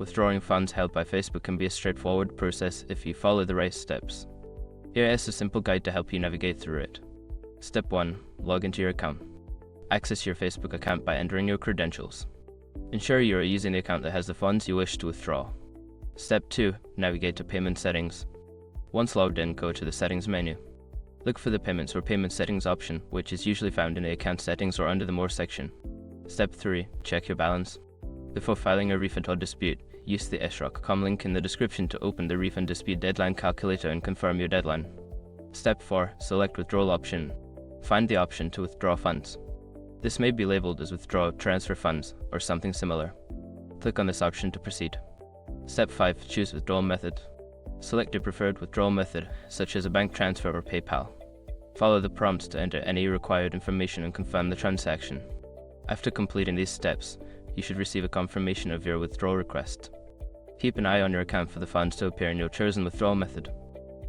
Withdrawing funds held by Facebook can be a straightforward process if you follow the right steps. Here is a simple guide to help you navigate through it. Step 1. Log into your account. Access your Facebook account by entering your credentials. Ensure you are using the account that has the funds you wish to withdraw. Step 2. Navigate to Payment Settings. Once logged in, go to the Settings menu. Look for the Payments or Payment Settings option, which is usually found in the Account Settings or under the More section. Step 3. Check your balance. Before filing a refund or dispute, use the sroc.com link in the description to open the refund dispute deadline calculator and confirm your deadline. Step 4. Select Withdrawal option. Find the option to withdraw funds. This may be labeled as Withdraw Transfer Funds or something similar. Click on this option to proceed. Step 5. Choose Withdrawal Method. Select your preferred withdrawal method, such as a bank transfer or PayPal. Follow the prompts to enter any required information and confirm the transaction. After completing these steps, you should receive a confirmation of your withdrawal request. Keep an eye on your account for the funds to appear in your chosen withdrawal method.